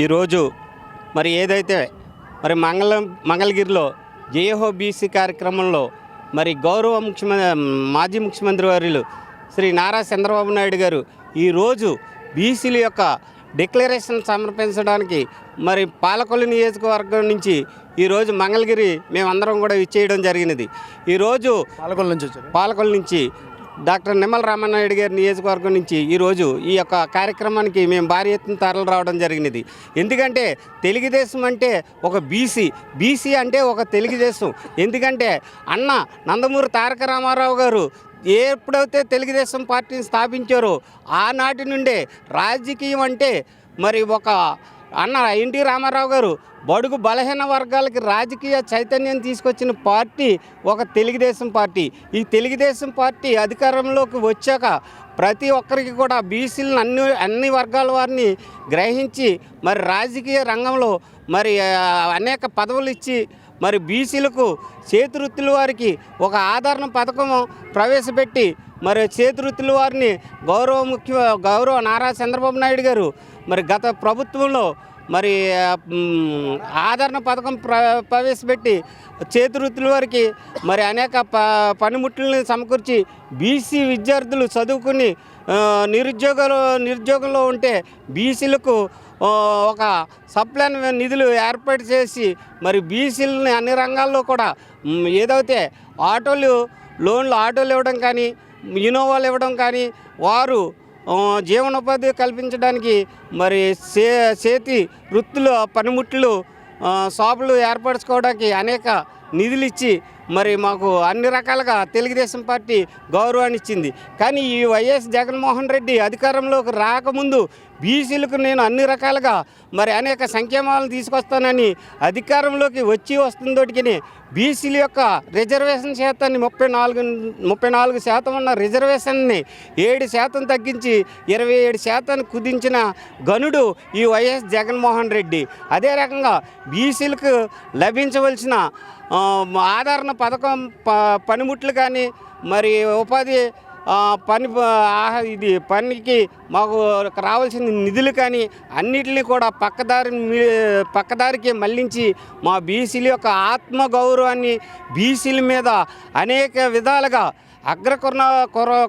ఈరోజు మరి ఏదైతే మరి మంగళగిరిలో జేహో బీసీ కార్యక్రమంలో మరి గౌరవ మాజీ ముఖ్యమంత్రి వర్యులు శ్రీ నారా చంద్రబాబు నాయుడు గారు ఈరోజు బీసీల యొక్క డిక్లరేషన్ సమర్పించడానికి మరి పాలకొల్లు నియోజకవర్గం నుంచి ఈరోజు మంగళగిరి మేమందరం కూడా ఇచ్చేయడం జరిగినది. ఈరోజు పాలకొల్లు నుంచి డాక్టర్ నిమ్మల రామనాయుడు గారి నియోజకవర్గం నుంచి ఈరోజు ఈ యొక్క కార్యక్రమానికి మేము భారీ ఎత్తున తరలి రావడం జరిగినది. ఎందుకంటే తెలుగుదేశం అంటే ఒక బీసీ అంటే ఒక తెలుగుదేశం. ఎందుకంటే అన్న నందమూరి తారక రామారావు గారు ఎప్పుడైతే తెలుగుదేశం పార్టీని స్థాపించారో ఆనాటి నుండే రాజకీయం అంటే మరి ఒక అన్న ఎన్టీ రామారావు గారు బడుగు బలహీన వర్గాలకి రాజకీయ చైతన్యం తీసుకొచ్చిన పార్టీ ఒక తెలుగుదేశం పార్టీ. ఈ తెలుగుదేశం పార్టీ అధికారంలోకి వచ్చాక ప్రతి ఒక్కరికి కూడా బీసీలను అన్ని వర్గాల వారిని గ్రహించి మరి రాజకీయ రంగంలో మరి అనేక పదవులు ఇచ్చి మరి బీసీలకు చేతివృత్తుల వారికి ఒక ఆదరణ పథకం ప్రవేశపెట్టి మరి చేతివృత్తుల వారిని గౌరవ నారా చంద్రబాబు నాయుడు గారు మరి గత ప్రభుత్వంలో మరి ఆదరణ పథకం ప్రవేశపెట్టి చేతివృత్తుల వారికి మరి అనేక పనిముట్లను సమకూర్చి బీసీ విద్యార్థులు చదువుకుని నిరుద్యోగంలో ఉంటే బీసీలకు ఒక సప్లైన్ నిధులు ఏర్పాటు చేసి మరి బీసీలని అన్ని రంగాల్లో కూడా ఏదైతే ఆటోలు ఇవ్వడం కానీ ఇనోవాలు ఇవ్వడం కానీ వారు జీవనోపాధి కల్పించడానికి మరి చేతి వృత్తులు పనిముట్లు షాపులు ఏర్పరచుకోవడానికి అనేక నిధులు ఇచ్చి మరి మాకు అన్ని రకాలుగా తెలుగుదేశం పార్టీ గౌరవాన్ని ఇచ్చింది. కానీ ఈ వైఎస్ జగన్మోహన్ రెడ్డి అధికారంలోకి రాకముందు బీసీలకు నేను అన్ని రకాలుగా మరి అనేక సంక్షేమాలను తీసుకొస్తానని అధికారంలోకి వస్తుందోటికి బీసీల యొక్క రిజర్వేషన్ శాతాన్ని 34% ఉన్న రిజర్వేషన్ని 7% తగ్గించి 27% కుదించిన గనుడు ఈ వైఎస్ జగన్మోహన్ రెడ్డి. అదే రకంగా బీసీలకు లభించవలసిన ఆదరణ పథకం పనిముట్లు కానీ మరి ఉపాధి పనికి మాకు రావాల్సిన నిధులు కానీ అన్నిటినీ కూడా పక్కదారికి మళ్లించి మా బీసీల యొక్క ఆత్మగౌరవాన్ని బీసీల మీద అనేక విధాలుగా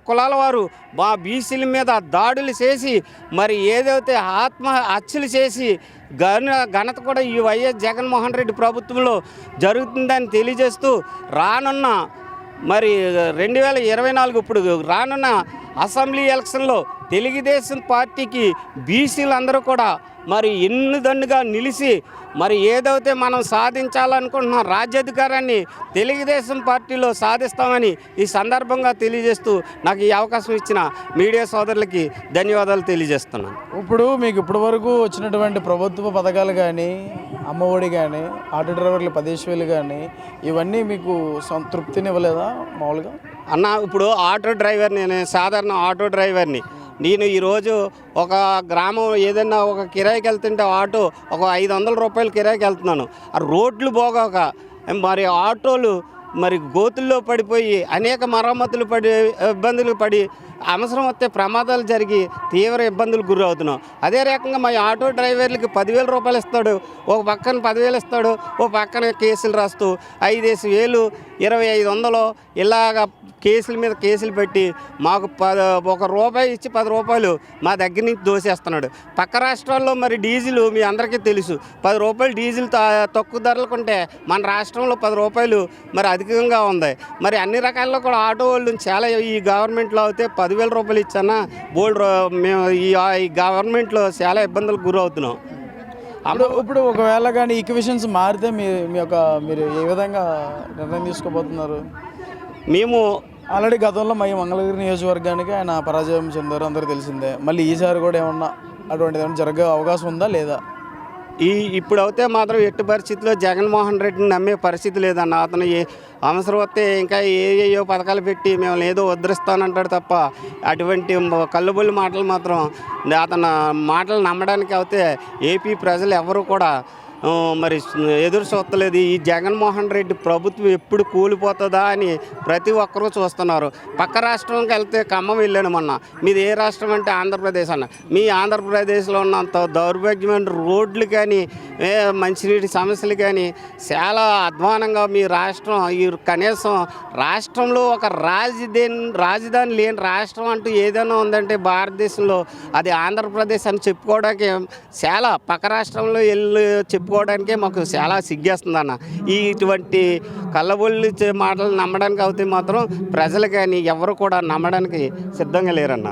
కులాల వారు మా బీసీల మీద దాడులు చేసి మరి ఏదైతే హత్యలు చేసి ఘనత కూడా ఈ వైఎస్ జగన్మోహన్ రెడ్డి ప్రభుత్వంలో జరుగుతుందని తెలియజేస్తూ రానున్న మరి 2024 ఇప్పుడు రానున్న అసెంబ్లీ ఎలక్షన్లో తెలుగుదేశం పార్టీకి బీసీలందరూ కూడా మరి ఎన్నుదండుగా నిలిచి మరి ఏదైతే మనం సాధించాలనుకుంటున్న రాజ్యాధికారాన్ని తెలుగుదేశం పార్టీలో సాధిస్తామని ఈ సందర్భంగా తెలియజేస్తూ నాకు ఈ అవకాశం ఇచ్చిన మీడియా సోదరులకి ధన్యవాదాలు తెలియజేస్తున్నాను. మీకు ఇప్పటి వరకు వచ్చినటువంటి ప్రభుత్వ పథకాలు కానీ అమ్మఒడి కానీ ఆటో డ్రైవర్లు 10,000 కానీ ఇవన్నీ మీకు తృప్తినివ్వలేదా? మామూలుగా అన్న ఇప్పుడు నేను సాధారణ ఆటో డ్రైవర్ని. నేను ఈరోజు ఒక గ్రామం ఏదైనా ఒక కిరాయికి వెళ్తుంటే ఆటో ఒక 500 రూపాయలు కిరాయికి వెళ్తున్నాను. ఆ రోడ్లు పోగాక మరి ఆటోలు మరి గోతుల్లో పడిపోయి అనేక మరమ్మతులు ఇబ్బందులు పడి అవసరం వస్తే ప్రమాదాలు జరిగి తీవ్ర ఇబ్బందులు గురవుతున్నాం. అదే రకంగా మా ఆటో డ్రైవర్లకి 10,000 రూపాయలు ఇస్తాడు, ఒక పక్కన 10,000 ఇస్తాడు, ఒక పక్కన కేసులు రాస్తూ 5,000 2,500 ఇలాగ కేసుల మీద కేసులు పెట్టి మాకు ₹1 ఇచ్చి 10 రూపాయలు మా దగ్గర నుంచి దోసేస్తున్నాడు. పక్క రాష్ట్రాల్లో మరి డీజిల్ మీ అందరికీ తెలుసు, 10 రూపాయలు డీజిల్ తక్కువ ధరలకు ఉంటే మన రాష్ట్రంలో 10 రూపాయలు మరి అధికంగా ఉంది. మరి అన్ని రకాల్లో కూడా ఆటో వాళ్ళు చాలా ఈ గవర్నమెంట్లో అయితే 10,000 రూపాయలు ఇచ్చానా మేము ఈ గవర్నమెంట్లో చాలా ఇబ్బందులకు గురవుతున్నాం. ఇప్పుడు ఒకవేళ కానీ ఈక్వేషన్స్ మారితే మీరు ఏ విధంగా నిర్ణయం తీసుకోబోతున్నారు? మేము ఆల్రెడీ గతంలో మంగళగిరి నియోజకవర్గానికి ఆయన పరాజయం చెందారు, అందరూ తెలిసిందే. మళ్ళీ ఈసారి కూడా ఏమన్నా అటువంటిది ఏమన్నా జరిగే అవకాశం ఉందా లేదా? ఇప్పుడైతే మాత్రం ఎట్టి పరిస్థితిలో జగన్మోహన్ రెడ్డిని నమ్మే పరిస్థితి లేదన్న. అతను అవసరం వస్తే ఇంకా ఏయో పథకాలు పెట్టి మేము ఏదో ఉద్ధరిస్తానంటాడు తప్ప అటువంటి కళ్ళుబొల్లి మాటలు మాత్రం అతను మాటలు నమ్మడానికి అయితే ఏపీ ప్రజలు ఎవరు కూడా మరి ఎదురు చూస్తలేదు. ఈ జగన్మోహన్ రెడ్డి ప్రభుత్వం ఎప్పుడు కూలిపోతుందా అని ప్రతి ఒక్కరూ చూస్తున్నారు. పక్క రాష్ట్రంకి వెళ్తే ఖమ్మం వెళ్ళాను మొన్న. మీది ఏ రాష్ట్రం అంటే ఆంధ్రప్రదేశ్ అన్న. మీ ఆంధ్రప్రదేశ్లో ఉన్నంత దౌర్భాగ్యమైన రోడ్లు కానీ మంచినీటి సమస్యలు కానీ చాలా అధ్వానంగా మీ రాష్ట్రం ఈ కనీసం రాష్ట్రంలో ఒక రాజధాని లేని రాష్ట్రం అంటూ ఏదైనా ఉందంటే భారతదేశంలో అది ఆంధ్రప్రదేశ్ అని చెప్పుకోవడానికి చాలా పక్క రాష్ట్రంలో వెళ్ళి చెప్పుకోవడానికే మాకు చాలా సిగ్గేస్తుందన్న. ఇటువంటి కళ్ళబొల్లి మాటలు నమ్మడానికి అవుతే మాత్రం ప్రజలు కానీ ఎవరు కూడా నమ్మడానికి సిద్ధంగా లేరన్న.